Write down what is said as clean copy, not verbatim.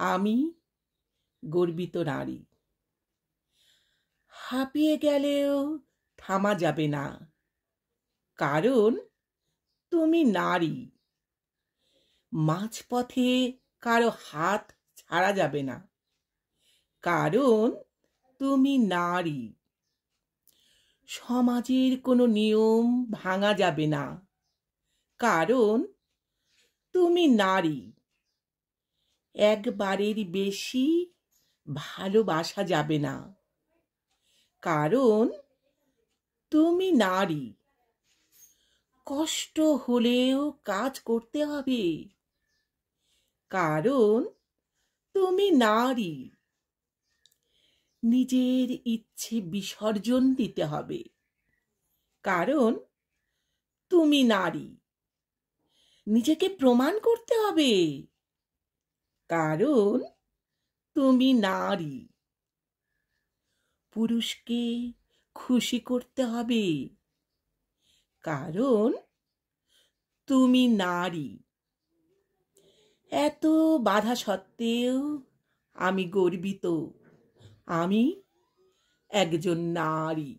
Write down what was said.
আমি গর্বিত নারী। হাঁপিয়ে গেলেও থামা যাবে না, কারণ তুমি নারী। মাঝপথে কারো হাত ছাড়া যাবে না, কারণ তুমি নারী। সমাজের কোনো নিয়ম ভাঙা যাবে না, কারণ তুমি নারী। একবারের বেশি ভালোবাসা যাবে না, কারণ তুমি নারী। কষ্ট হলেও কাজ করতে হবে, কারণ তুমি নারী। নিজের ইচ্ছে বিসর্জন দিতে হবে, কারণ তুমি নারী। নিজেকে প্রমাণ করতে হবে, কারণ তুমি নারী। পুরুষকে খুশি করতে হবে, কারণ তুমি নারী। এত বাধা সত্ত্বেও আমি গর্বিত, আমি একজন নারী।